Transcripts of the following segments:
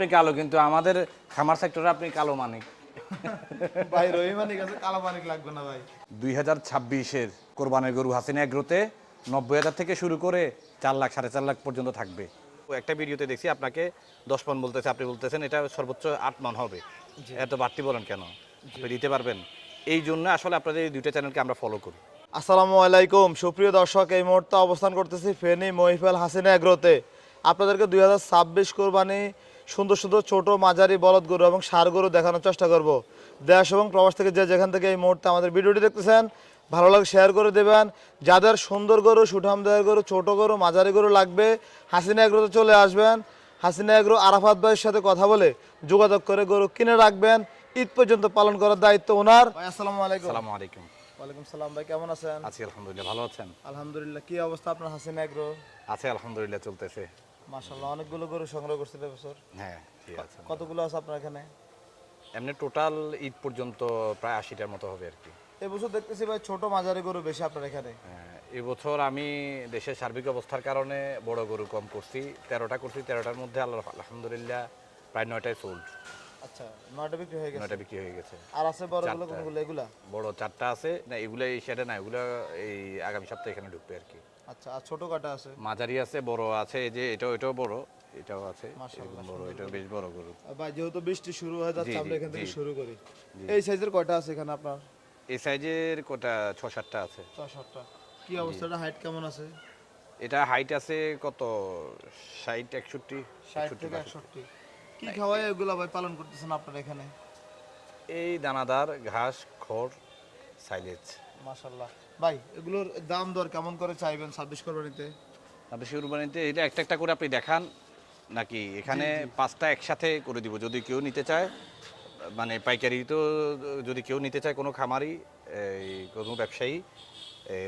আপনি কালো, কিন্তু আমাদের খামার সেক্টরে আপনি কালো মানিক। ভাই রহি মানিক আছে, কালো মানিক লাগবে না ভাই। 2026-এর কোরবানির গরু হাসিনা এগ্রোতে 90,000 থেকে শুরু করে 4 লাখ 4.5 লাখ পর্যন্ত থাকবে। একটা ভিডিওতে দেখছি আপনাকে 10 মণ বলতেছে, আপনি বলতেছেন এটা সর্বোচ্চ 8 মণ হবে। এত বাড়তি বলেন কেন? আপনি দিতে পারবেন? এই জন্য আসলে আপনাদের এই দুইটা চ্যানেলকে আমরা ফলো করি। আসসালামু আলাইকুম সুপ্রিয় দর্শক, এই মুহূর্তে অবস্থান করতেছি ফেনী মহিফাল হাসিনা এগ্রোতে। আপনাদেরকে 2026 কোরবানি সুন্দর সুন্দর ছোট মাঝারি বলদ গরু এবং ষাঁড় গরু দেখানোর চেষ্টা করব। দেশ এবং প্রবাস থেকে যে যেখান থেকে এই মুহূর্তে আমাদের ভিডিওটি দেখতেছেন, ভালো লাগে শেয়ার করে দেবেন। যাদের সুন্দর গরু, সুঠামদার গরু, ছোট গরু, মাঝারি গরু লাগবে, হাসিনা এগ্রোতে চলে আসবেন। হাসিনা এগ্রো আরাফাত ভাইয়ের সাথে কথা বলে যোগাযোগ করে গরু কিনে রাখবেন। ঈদ পর্যন্ত পালন করার দায়িত্ব ওনার। ভাই আসসালামু আলাইকুম। আসসালামু আলাইকুম। ওয়ালাইকুম সালাম ভাই, কেমন আছেন? আছি আলহামদুলিল্লাহ, ভালো আছেন? আলহামদুলিল্লাহ। কি অবস্থা আপনার হাসিনা এগ্রো? আছে আলহামদুলিল্লাহ, চলতেছে। মাশাআল্লাহ, অনেকগুলো গরু সংগ্রহ করছেন এবছর। হ্যাঁ, ঠিক আছে। কতগুলো আছে আপনার এখানে? এমনি টোটাল ঈদ পর্যন্ত প্রায় 80টার মতো হবে আর কি। এবছর দেখতেছি ভাই ছোট মাঝারি গরু বেশি আপনার এখানে। এবছর আমি দেশের সার্বিক অবস্থার কারণে বড় গরু কম করছি, 13টা করছি। 13টার মধ্যে আলহামদুলিল্লাহ প্রায় 9টাই সোল্ড। আচ্ছা, 9টা বিক্রি হয়ে গেছে। 9টা বিক্রি হয়ে গেছে। আর আছে বড়গুলো চারটা। কোনগুলো? এগুলা বড় 4টা আছে। না, এগুলো এই সেটা না, এগুলো এই আগামী সপ্তাহে এখানে ঢুকবে আর কি। আচ্ছা, আর ছোট কাটা আছে? মাঝারি আছে, বড় আছে, এই যে এটাও বড়, এটাও আছে। মাশাআল্লাহ, এরকম বড়, এটাও বেশ বড় গরু। ভাই যেহেতু বৃষ্টি শুরু হয়ে যাচ্ছে, জি, আমরা এখান থেকে জি। শুরু করি। এই সাইজের কয়টা আছে এখানে আপনার? এই সাইজের কোটা 6-7টা আছে। 6-7টা। কি অবস্থাটা, হাইট কেমন আছে? এটা হাইট আছে কত, 60-61। 60 থেকে 61। কি খাওয়ায় এগুলা ভাই পালন করতেছেন আপনার এখানে? এই দানাদার ঘাস, খড়, সাইলেজ। মাশাআল্লাহ। ভাই এগুলোর দাম দর কেমন করে চাইবেন 26 কোরবানিতে? আপনি কুরবানিতে এটা একটা একটা করে আপনি দেখান নাকি এখানে 5টা একসাথে করে দিব যদি কেউ নিতে চায়? মানে পাইকারি তো, যদি কেউ নিতে চায় কোনো খামারি, এই কোনো ব্যবসায়ী,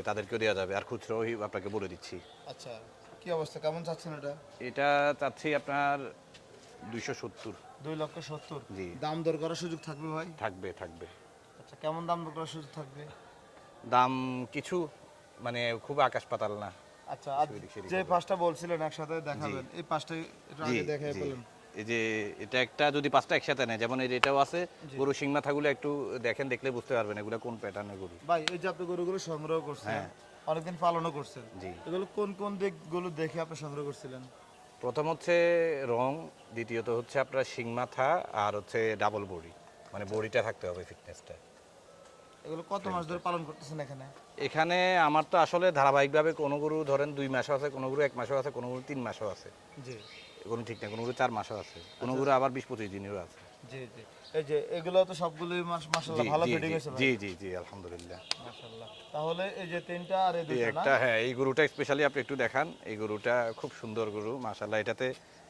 তাদেরকেও দেওয়া যাবে। আর খুচরো আপনাকে বলে দিচ্ছি। আচ্ছা, কি অবস্থা, কেমন চাচ্ছেন এটা? এটা চাচ্ছি আপনার 270। 2,70,000। জি। দাম দর করার সুযোগ থাকবে ভাই? থাকবে থাকবে। আচ্ছা, কেমন দাম দর করার সুযোগ থাকবে? দাম কিছু, মানে খুব আকাশ পাতাল না। আচ্ছা, আর সেদিক যে হবে। পাঁচটা বলছিলেন একসাথে দেখাবেন, এই পাঁচটা একটু জি, আগে দেখাই জি। বলেন। এই যে এটা একটা, যদি 5টা একসাথে নেয়, যেমন এটাও আছে, গরু শিং মাথাগুলো একটু দেখেন, দেখলে বুঝতে পারবেন এগুলো কোন প্যাটার্নের গরু। ভাই এই যে আপনি গরুগুলো সংগ্রহ করছেন, হ্যাঁ। অনেকদিন পালনও করছেন, জি। এগুলো কোন কোন দিকগুলো দেখে আপনি সংগ্রহ করছিলেন? প্রথম হচ্ছে রং, দ্বিতীয়ত হচ্ছে আপনার শিং মাথা, আর হচ্ছে ডাবল বডি, মানে বডিটা থাকতে হবে, ফিটনেসটা। এগুলো কত মাস ধরে পালন করতেছেন এখানে? এখানে আমার তো আসলে ধারাবাহিকভাবে কোনো গরু ধরেন 2 মাসও আছে, কোনো গরু 1 মাসও আছে, কোনো গরু 3 মাসও আছে। জি কোনো ঠিক না, কোনো গরু 4 মাসও আছে, কোনো গরু আবার 20-25 দিনেরও আছে। জি জি। এই যে এগুলো তো সবগুলোই মাশাআল্লাহ জি, ভালো জি, ফিটিং জি, হয়েছে ভাই। জি, জি, জি, আলহামদুলিল্লাহ। মাশাআল্লাহ। তাহলে এই যে তিনটা আর এই এই দুইটা না? একটা, হ্যাঁ, এই গরুটা স্পেশালি আপনি একটু দেখান। এই গরুটা খুব সুন্দর গরু মাশাআল্লাহ। এটাতে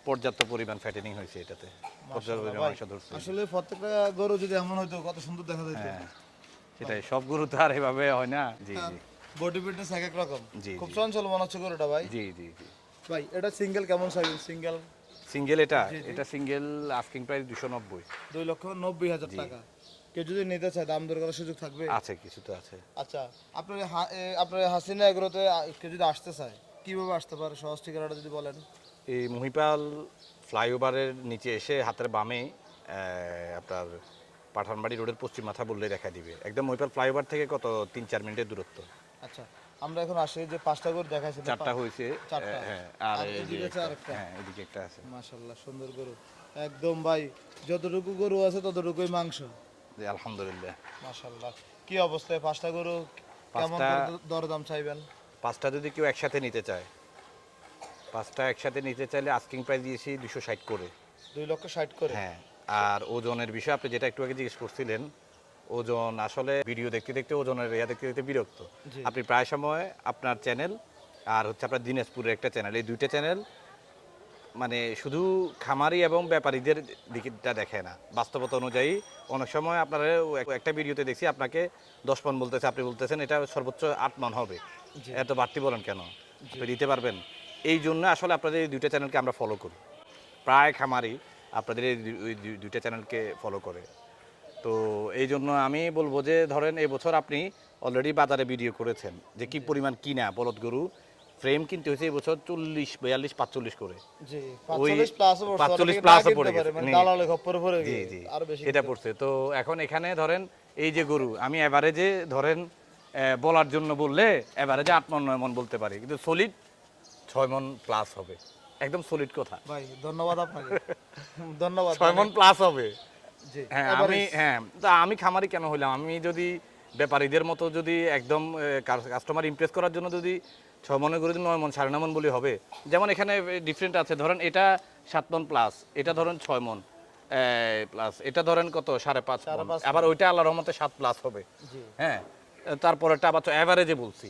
পর্যাপ্ত পরিমাণ ফ্যাটেনিং হয়েছে, এটাতে পর্যাপ্ত মাশাআল্লাহ পরিমাণ ভাই, মাংস ধরছে। আসলে প্রত্যেকটা গরু যদি এমন হইতো কত সুন্দর দেখা যেত। হ্যাঁ, সেটাই, সব গরু তো আর এভাবে হয় না। জি, জি, বডি ফিটনেস এক এক রকম। জি, খুব জি, চঞ্চল মনে হচ্ছে গরুটা ভাই। জি, জি, জি। ভাই এটা সিঙ্গেল কেমন চাইবেন? সিঙ্গেল সিঙ্গেল এটা, জি, জি। এটা সিঙ্গেল আস্কিং প্রাইস 290। 2,90,000 জি। টাকা। কেউ যদি নিতে চায় দাম দর করার সুযোগ থাকবে? আছে, কিছু তো আছে। আচ্ছা, আপনার আপনার হাসিনা এগুলোতে কেউ যদি আসতে চায় কিভাবে আসতে পারে, সহজ ঠিকানাটা যদি বলেন। এই মহিপাল ফ্লাইওভারের নিচে এসে হাতের বামে আপনার পাঠানবাড়ি রোডের পশ্চিম মাথা বললে দেখা দিবে। একদম মহিপাল ফ্লাইওভার থেকে কত 3-4 মিনিটের দূরত্ব। আচ্ছা, আমরা এখন আসি যে পাঁচটা গরু দেখাইছেন। 4টা হয়েছে। চারটা। হ্যাঁ, আর আর এই যে এদিকে আছে একটা, আরেকটা। হ্যাঁ, এদিকে একটা আছে। মাশাআল্লাহ, সুন্দর গরু। একদম ভাই, যতটুকু গরু আছে ততটুকুই মাংস। জি, আলহামদুলিল্লাহ। মাশাআল্লাহ। কি অবস্থায় পাঁচটা গরু কেমন পাঁচটা, করে দরদাম চাইবেন? 5টা যদি কেউ একসাথে নিতে চায়, 5টা একসাথে নিতে চাইলে আস্কিং প্রাইস দিয়েছি 260 করে। 2,60,000 করে। হ্যাঁ। আর ওজনের বিষয় আপনি যেটা একটু আগে জিজ্ঞেস করছিলেন, ওজন আসলে ভিডিও দেখতে দেখতে, ওজনের দেখতে দেখতে বিরক্ত। জি। আপনি প্রায় সময় আপনার চ্যানেল আর হচ্ছে আপনার দিনাজপুরের একটা চ্যানেল, এই দুইটা চ্যানেল মানে শুধু খামারি এবং ব্যাপারীদের দিকটা দেখে না, বাস্তবতা অনুযায়ী। অনেক সময় আপনারা একটা ভিডিওতে দেখছি আপনাকে 10 মণ বলতেছে, আপনি বলতেছেন এটা সর্বোচ্চ 8 মণ হবে। জি। এত বাড়তি বলেন কেন? আপনি দিতে পারবেন? এই জন্য আসলে আপনাদের এই দুইটা চ্যানেলকে আমরা ফলো করি। প্রায় খামারি আপনাদের এই দুইটা চ্যানেলকে ফলো করে। তো এই জন্য আমি বলবো যে ধরেন এবছর আপনি অলরেডি বাজারে ভিডিও করেছেন যে কি পরিমাণ কিনা বলদ গরু ফ্রেম কিনতে হয়েছে এবছর 40 42 45 করে। জি ওই 45 প্লাস 45 প্লাসও পড়ে গেছে। মানে নি- দালালে খপ্পরে পড়ে জি গিয়ে জি আরো বেশি এটা পড়ছে। তো এখন এখানে ধরেন এই যে গরু আমি এভারেজে ধরেন বলার জন্য বললে এভারেজে 8 মন 9 মন বলতে পারি, কিন্তু সলিড 6 মন প্লাস হবে, একদম সলিড কথা। ভাই ধন্যবাদ আপনাকে ধন্যবাদ 6 মন প্লাস হবে। জি হ্যাঁ এবারে আমি হ্যাঁ তা আমি খামারি কেন হইলাম, আমি যদি ব্যাপারীদের মতো যদি একদম কাস্টমার ইমপ্রেস করার জন্য যদি 6 মনে করে 9 মন 9.5 মন বলে হবে। যেমন এখানে ডিফারেন্ট আছে, ধরেন এটা 7 মন প্লাস, এটা ধরেন 6 মন প্লাস, এটা ধরেন কত 5.5 মন, 5.5 আবার ওইটা আল্লাহর রহমতে 7 প্লাস হবে। জি হ্যাঁ তারপরেটা আবার এভারেজে বলছি।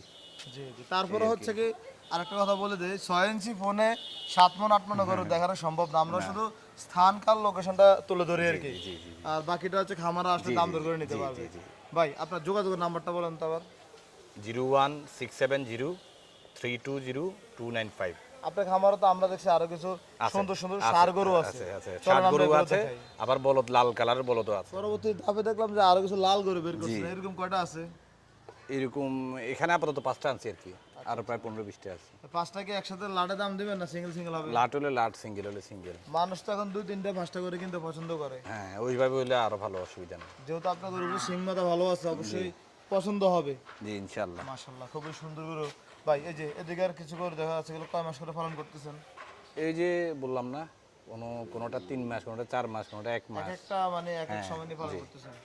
জি জি তারপরে হচ্ছে কি আরেকটা কথা বলে দেই 6 ইঞ্চি ফোনে 7 মন 8 মন করে দেখানো সম্ভব না, আমরা শুধু স্থান কাল লোকেশনটা তুলে ধরি আর কি, আর বাকিটা হচ্ছে খামারা আসলে দাম দর করে নিতে পারবে। ভাই আপনার যোগাযোগের নাম্বারটা বলেন তো আবার। 01670320295। আপনার খামারে তো আমরা দেখছি আরো কিছু সুন্দর সুন্দর সার গরু আছে, চলেন ষাট আমরা গরু এগুলো আছে, দেখাই। আবার বলদ লাল কালারের বলদও আছে। পরবর্তী ধাপে দেখলাম যে আরো কিছু লাল গরু বের করছেন, এরকম কয়টা আছে? এরকম এখানে আপাতত 5টা আনছি আর কি, আরো প্রায় 15-20টা আছে। পাঁচটা কি একসাথে লাটে দাম দিবেন না সিঙ্গেল সিঙ্গেল হবে? লাট হলে লাট, সিঙ্গেল হলে সিঙ্গেল। মানুষ তো এখন 2-3টা 5টা করে কিনতে পছন্দ করে, হ্যাঁ ওইভাবে হইলে আরো ভালো, অসুবিধা নেই। যেহেতু আপনার গরুগুলো সিং মাথা ভালো আছে অবশ্যই পছন্দ হবে। জি ইনশাল্লাহ। মাশাআল্লাহ খুবই সুন্দর গরু। ভাই এই যে এদিকে আর কিছু গরু দেখা যাচ্ছে, এগুলো কয় মাস করে পালন করতেছেন? এই যে বললাম না, কোনোটা 3 মাস, কোনোটা 4 মাস, কোনোটা 1 এক মাস। একটা মানে এক এক সময় নিয়ে পালন করতেছেন।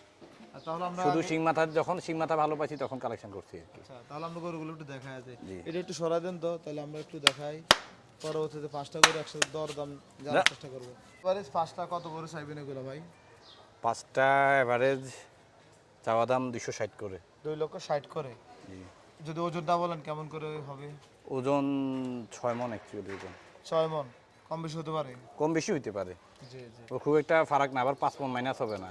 আর তাহলে আমরা শুধু শিং মাথা, যখন শিং মাথা ভালো পাইছি তখন কালেকশন করছি আর কি। আচ্ছা তাহলে আমরা গরুগুলো একটু দেখাই আছে, এটা একটু সরাই দেন তো, তাহলে আমরা একটু দেখাই। পরবর্তীতে 5টা করে একসাথে দর দাম জানার চেষ্টা করবো। এবারে 5টা কত করে চাইবেন এগুলো ভাই? 5টা এভারেজ চাওয়া দাম 260 করে। 2,60,000 করে। জি। যদি ওজনটা বলেন কেমন করে হবে? ওজন 6 মন অ্যাকচুয়ালি ওজন। 6 মন, কম বেশি হতে পারে। কম বেশি হইতে পারে, জি জি ও খুব একটা ফারাক না, আবার 5 মন মাইনাস হবে না।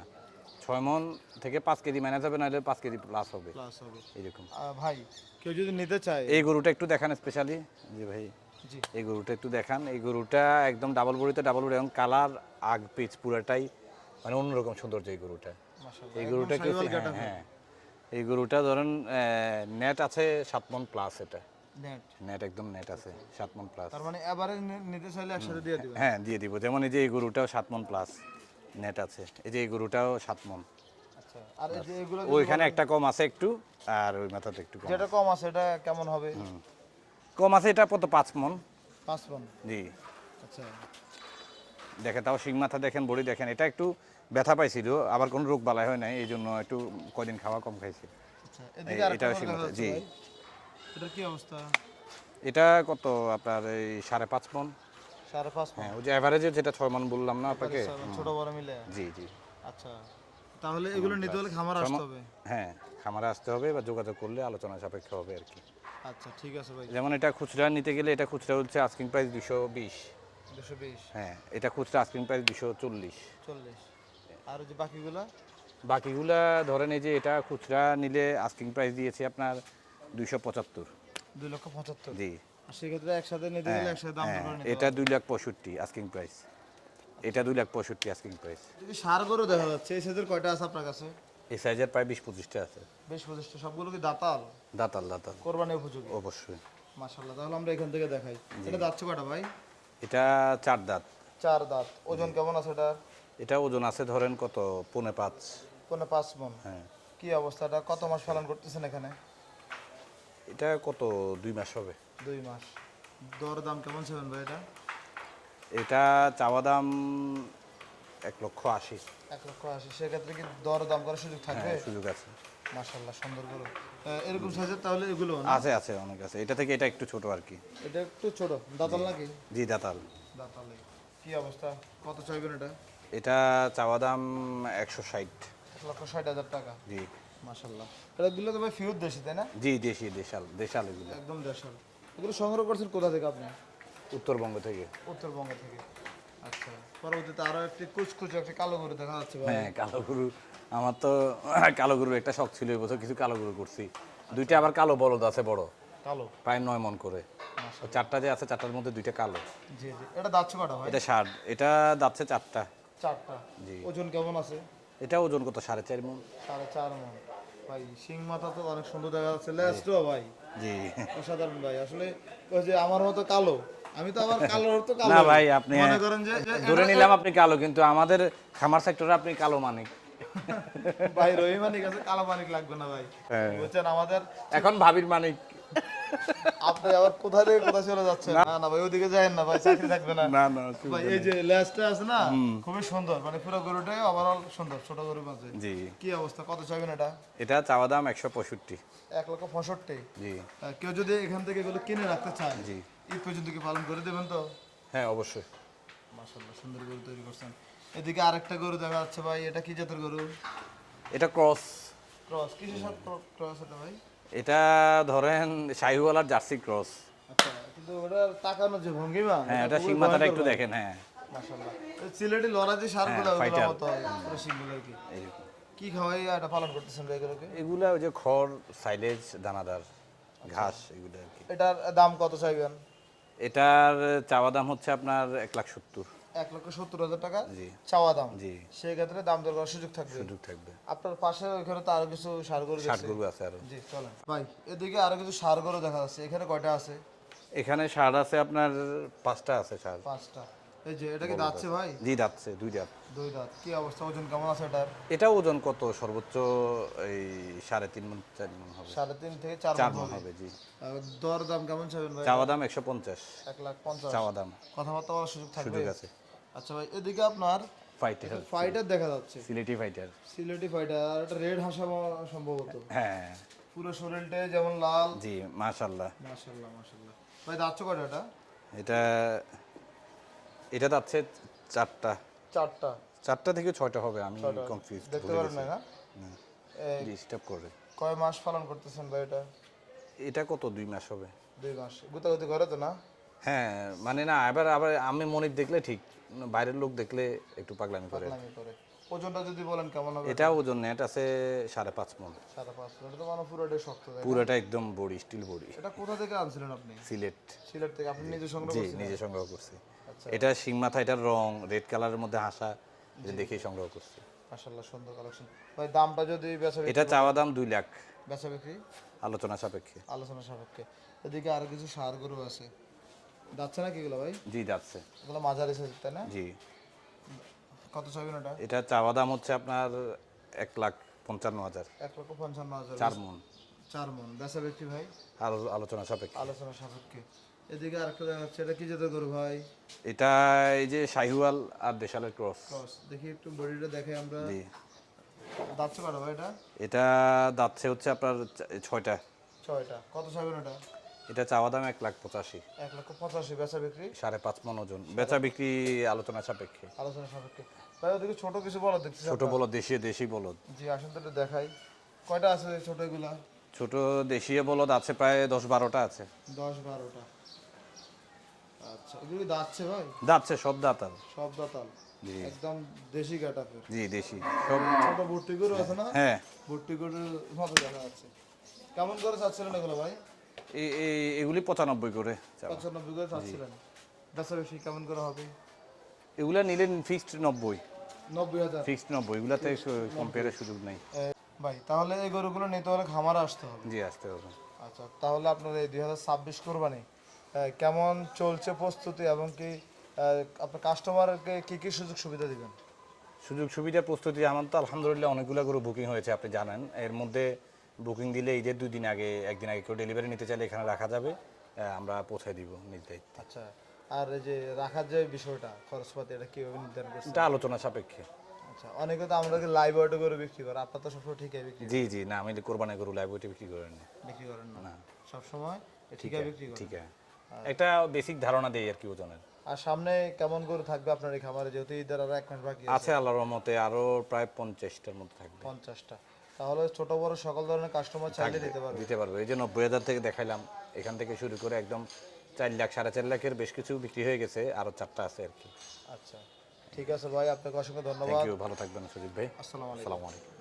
6 মন থেকে 5 কেজি মাইনাস হবে, নাহলে 5 কেজি প্লাস হবে প্লাস হবে। এরকম। ভাই কেউ যদি নিতে চায়, এই গরুটা একটু দেখান স্পেশালি। জি ভাই জি এই গরুটা একটু দেখান। এই গরুটা একদম ডাবল বডিতে ডাবল বডি, এবং কালার আগ পিচ পুরাটাই মানে অন্যরকম সৌন্দর্য এই গরুটা। মাশাআল্লাহ এই গরুটা একটু হ্যাঁ এই গরুটা ধরেন নেট আছে 7 মন প্লাস, এটা নেট। নেট একদম নেট আছে 7 মন প্লাস। তার মানে এভারেজ নিতে চাইলে একসাথে দিয়ে দিবেন। হ্যাঁ দিয়ে দিব, যেমন এই যে এই গরুটাও 7 মন প্লাস নেট আছে, এই যে এই গরুটাও 7 মন। আচ্ছা আর এই যে এগুলো ওইখানে একটা কম আছে একটু, আর ওই মাথাতে একটু কম যেটা কম আছে এটা কেমন হবে? কম আছে, এটা কত 5 মন। 5 মন। জি আচ্ছা দেখে, তাও শিং মাথা দেখেন, বড়ি দেখেন। এটা একটু ব্যথা পাইছিল, আবার কোনো রোগ বালাই হয় নাই, এই জন্য একটু কয়দিন খাওয়া কম খাইছে। আচ্ছা এদিকে আরেকটা এটাও গরু শিং দেখা মাথা। যাচ্ছে জি ভাই, এটার কি অবস্থা? এটা কত আপনার এই 5.5 মন। 5.5 মন। হ্যাঁ ওই যে অ্যাভারেজে যেটা 6 মন বললাম না আপনাকে। ছোট বড় মিলে। জি জি আচ্ছা তাহলে এগুলো নিতে হলে খামার আসতে হবে। হ্যাঁ খামারে আসতে হবে, বা যোগাযোগ করলে আলোচনা সাপেক্ষে হবে আর কি। আচ্ছা ঠিক আছে ভাই। যেমন এটা খুচরা নিতে গেলে, এটা খুচরা হচ্ছে আস্কিং প্রাইস 220। 220। হ্যাঁ এটা খুচরা আস্কিং প্রাইস 240। 40। আর ওই যে বাকিগুলা? বাকিগুলা ধরেন এই যে এটা খুচরা নিলে আস্কিং প্রাইস দিয়েছি আপনার 275। 2,75,000। জি আর সেক্ষেত্রে একসাথে নিতে গেলে একসাথে দাম দর করে নিতে এটা 2,65,000 আস্কিং প্রাইস, এটা 2,65,000 আস্কিং প্রাইস। যদি সার গরু দেখা যাচ্ছে এই সাইজের কয়টা আছে আপনার কাছে? এই সাইজের প্রায় 20-25টা আছে। 20-25টা। সবগুলো কি দাতাল? দাতাল দাতাল কোরবানি উপযোগী? অবশ্যই। মাশাআল্লাহ তাহলে আমরা এখান থেকে দেখাই। এটা দাঁতছে কয়টা ভাই? এটা 4 দাঁত। 4 দাঁত। ওজন কেমন আছে এটা? এটা ওজন আছে ধরেন কত 4.5। 5 মন। হ্যাঁ কি অবস্থাটা, কত মাস পালন করতেছেন এখানে? এটা কত 2 মাস হবে। 2 মাস। দর দাম কেমন ছিলেন ভাই এটা? এটা চাওয়া দাম 1,80,000। 1,80,000। সেক্ষেত্রে কি দর দাম করার সুযোগ থাকবে? হ্যাঁ সুযোগ আছে। মাশাআল্লাহ সুন্দর গরু। এরকম সাইজের তাহলে এগুলো না? আছে আছে অনেক আছে, এটা থেকে এটা একটু ছোট আর কি। এটা একটু ছোট দাঁতাল নাকি? জি দাতাল। দাঁতালে। কি অবস্থা, কত চাইবেন এটা? এটা চাওয়া দাম 160। 1,60,000 টাকা। জি মাশাআল্লাহ। এটা দিলে তো ভাই ফিউর দেশি তাই না? জি দেশি দেশাল দেশাল এগুলো। একদম দেশাল। এগুলো সংগ্রহ করছেন কোথা থেকে আপনি? উত্তরবঙ্গ থেকে। উত্তরবঙ্গ থেকে। আচ্ছা পরবর্তীতে আরো একটি কুচকুচে একটা কালো গরু দেখা যাচ্ছে ভাই। হ্যাঁ কালো গরু, আমার তো কালো গরুর একটা শখ ছিল, এবছর কিছু কালো গরু করছি। দুইটা আবার কালো বলদ আছে বড়, কালো। প্রায় 9 মন করে। 4টা যে আছে 4টার মধ্যে 2টা কালো। জি জি। এটা দাঁতছে কটা ভাই? এটা 60, এটা যাচ্ছে 4টা। 4টা। জি। ওজন কেমন আছে? এটা ওজন কত 4.5 মন। 4.5 মন। ভাই সিং মাথা তো অনেক সুন্দর দেখা যাচ্ছে, লেজটাও ভাই জি অসাধারণ ভাই। আসলে ওই যে আমার মতো কালো, আমি তো আবার কালোর তো কালো। না ভাই, আপনি মনে করেন যে ধরে নিলাম আপনি কালো, কিন্তু আমাদের খামার সেক্টরে আপনি কালো মানিক। ভাই রহিমানিক আছে, কালো মানিক লাগবে না ভাই, হ্যাঁ। বুঝছেন আমাদের। এখন ভাবির মানিক। আপনি আবার কোথা থেকে কোথায় চলে যাচ্ছেন? না না ভাই, ওইদিকে যায়েন না ভাই, চাকরি থাকবে না। না না ভাই এই যে লেজটা আছে না, খুবই সুন্দর, মানে পুরো গরুটাই ওভারঅল সুন্দর, ছোট গরুর মাঝে। জি, কি অবস্থা, কত চাইবেন এটা? এটা চাওয়া দাম 165। 1,65,000। জি কেউ যদি এখান থেকে এগুলো কিনে রাখতে চায়, জি ঈদ পর্যন্ত কি পালন করে দেবেন তো? হ্যাঁ অবশ্যই। মাশাআল্লাহ, সুন্দর গরু তৈরি করছেন। এদিকে আরেকটা গরু দেখা যাচ্ছে ভাই, এটা কি জাতের গরু? এটা ক্রস। ক্রস, কিসের সাথে ক্রস এটা ভাই? এটা ধরেন শাহিওয়ালার জার্সি ক্রস। আচ্ছা, কিন্তু ওটার তাকানোর যে ভঙ্গিমা, হ্যাঁ, এটা খুবই শিং মাথাটা ভয়ঙ্কর একটু ভাই। দেখেন। হ্যাঁ মাশাআল্লাহ। এই সিলেটি লরা যে সারগুলো ওগুলোর fighter। মতো হয়, পুরো শিংগুলো আর কি। এইরকম। কি খাওয়াই এটা পালন করতেছেন ভাই এগুলোকে? এগুলা ওই যে খড়, সাইলেজ, দানাদার ঘাস, এগুলো আর কি। এটার দাম কত চাইবেন? এটার চাওয়া দাম হচ্ছে আপনার 1,70,000। 1,70,000 টাকা জি চাওয়া দাম। জি, সেই ক্ষেত্রে দাম দর করার সুযোগ থাকবে। সুযোগ থাকবে। আপনার পাশে ওইখানে তো আরো কিছু ষাড় গরু 60 দেখছি। গরু আছে আরো। জি চলেন ভাই, এদিকে আরো কিছু ষাড় গরু দেখা যাচ্ছে। এখানে কয়টা আছে? এখানে ষাঁড় আছে আপনার 5টা আছে ষাঁড়। 5টা। এই যে এটা কি দাচ্ছে ভাই? জি দাঁতছে, 2 দাঁত। 2 দাঁত। কি অবস্থা, ওজন কেমন আছে এটার? এটা ওজন কত সর্বোচ্চ এই 3.5 মণ 4 মণ হবে। 3.5 থেকে 4 4 মণ মণ হবে। হবে জি। দর দাম কেমন চাইবেন ভাই? চাওয়া দাম 150। 1,50,000। চাওয়া দাম, কথাবার্তা বলার সুযোগ থাকবে? সুযোগ আছে। আচ্ছা ভাই, এদিকে আপনার ফাইটার, ফাইটার দেখা যাচ্ছে। সিলেটি ফাইটার। সিলেটি ফাইটার, আর এটা রেড হাসা সম্ভবত। হ্যাঁ পুরো শরীরটাই যেমন লাল। জি মাশাআল্লাহ। মাশাআল্লাহ মাশাআল্লাহ। ভাই দাঁতছে কয়টা এটা? এটা এটা যাচ্ছে 4টা। 4টা। 4টা থেকে 6টা হবে, আমি কনফিউজ। দেখতে পারেন না না? এই ডিস্টার্ব করে। কয় মাস পালন করতেছেন ভাই এটা? এটা কত 2 মাস হবে। 2 মাস। গুতাগুতি করে তো না? হ্যাঁ মানে না, আবার আবার আমি মনির দেখলে ঠিক, বাইরের লোক দেখলে একটু পাগলামি করে। পাগলামি করে। ওজনটা যদি বলেন কেমন হবে? এটা ওজন নেট আছে 5.5 মণ। 5.5। এটা তো মানে পুরোটাই শক্ত তাই না? পুরোটা একদম বডি, স্টিল বডি। এটা কোথা থেকে আনছিলেন আপনি? সিলেট। সিলেট থেকে আপনি নিজে সংগ্রহ জি করছেন? নিজে সংগ্রহ করছি। আচ্ছা। এটা শিং মাথা, এটার রং রেড কালারের মধ্যে হাসা, এটা দেখেই সংগ্রহ করছি। মাশাআল্লাহ, সুন্দর কালেকশন। ভাই দামটা যদি বেচা এটা চাওয়া দাম 2 লাখ, বেচা বিক্রি আলোচনা সাপেক্ষে। আলোচনা সাপেক্ষে। এদিকে আরো কিছু ষাড় গরু আছে। যাচ্ছে না কি এগুলো ভাই? জি যাচ্ছে। এগুলো মাঝারি সাইজ তাই না? জি, কত চাইবেন এটা? এটা চাওয়া দাম হচ্ছে আপনার 1,55,000। 1,55,000। 4 মণ, 4 মণ। বেচা বিক্রি ভাই আলোচনা সাপেক্ষে। আলোচনা সাপেক্ষে। এদিকে আরেকটা দেখা যাচ্ছে, এটা কি জাতের গরু ভাই? এটা এই যে শাহিওয়াল আর দেশালের ক্রস। ক্রস। দেখি একটু বডিটা দেখে আমরা। জি, দাঁতছে কয়টা ভাই এটা? এটা দাঁতছে হচ্ছে আপনার 6টা। 6টা। কত চাইবেন এটা? এটা চাওয়া দাম 1,85,000। 1,85,000। বেচা বিক্রি 5.5 মণ ওজন। বেচা বিক্রি আলোচনা সাপেক্ষে। আলোচনা সাপেক্ষে। ভাই ওদিকে ছোট কিছু বলো দেখছি। ছোট বলদ, দেশি বলদ। জি আসুন তো একটু দেখাই। কয়টা আছে এই ছোট এগুলা? ছোট দেশীয় বলদ আছে প্রায় 10-12টা আছে। 10-12টা। আচ্ছা, এগুলো দাঁতছে ভাই? দাঁতছে, সব দাঁতাল। সব দাঁতাল। জি একদম দেশি গেটআপের। জি দেশি সব। ছোট ভর্তি গরু আছে না? হ্যাঁ, ভর্তি গরুর মতো দেখা যাচ্ছে। কেমন করে চাচ্ছিলেন এগুলো ভাই? এগুলি 95 করে চাওয়া। 95 করে চাচ্ছিলেন। বেচা বেশি কেমন করে হবে? এগুলা নিলেন ফিক্সড 90। 90,000। ফিক্সড 90, এগুলাতে কম্পেয়ারের সুযোগ নেই। ভাই তাহলে এই গরুগুলো নিতে হলে খামারে আসতে হবে। জি আসতে হবে। আচ্ছা, তাহলে আপনার এই 2026 কোরবানি কেমন চলছে প্রস্তুতি, এবং কি আপনার কাস্টমারকে কি কি সুযোগ সুবিধা দিবেন? সুযোগ সুবিধা প্রস্তুতি আমার তো আলহামদুলিল্লাহ অনেকগুলো করে বুকিং হয়েছে, আপনি জানেন। এর মধ্যে বুকিং দিলে ঈদের 2 দিন আগে, 1 দিন আগে কেউ ডেলিভারি নিতে চাইলে এখানে রাখা যাবে, আমরা পৌঁছে দিব নিজ দায়িত্বে। আচ্ছা, আর এই যে রাখার যে বিষয়টা খরচপাতি, এটা কিভাবে নির্ধারণ করছেন? এটা আলোচনা সাপেক্ষে। আচ্ছা, অনেকে তো আমরা লাইভ ওয়েটে করে বিক্রি করে, আপনার তো সবসময় ঠিকই জি জি, না আমি কোরবানি গরু লাইভ ওয়েটে বিক্রি করেন না। বিক্রি করেন না সবসময় ঠিকই বিক্রি করেন? ঠিক আছে, একটা বেসিক ধারণা দেই আর কি ওজনের। আর সামনে কেমন গরু থাকবে আপনার এই খামারে, যেহেতু ঈদের আর 1 মাস বাকি আছে? আছে আল্লাহর রহমতে আরো প্রায় 50টার মতো থাকবে। 50টা। তাহলে ছোট বড় সকল ধরনের কাস্টমার চাইলে নিতে পারবে? দিতে পারবে। এই যে 90,000 থেকে দেখাইলাম, এখান থেকে শুরু করে একদম 4 লাখ 4.5 লাখের বেশ কিছু বিক্রি হয়ে গেছে, আরো 4টা আছে আর কি। আচ্ছা, ঠিক আছে ভাই, আপনাকে অসংখ্য ধন্যবাদ। থ্যাংক ইউ, ভালো থাকবেন সুজিত ভাই। আসসালামু আলাইকুম। আসসালামু আলাইকুম।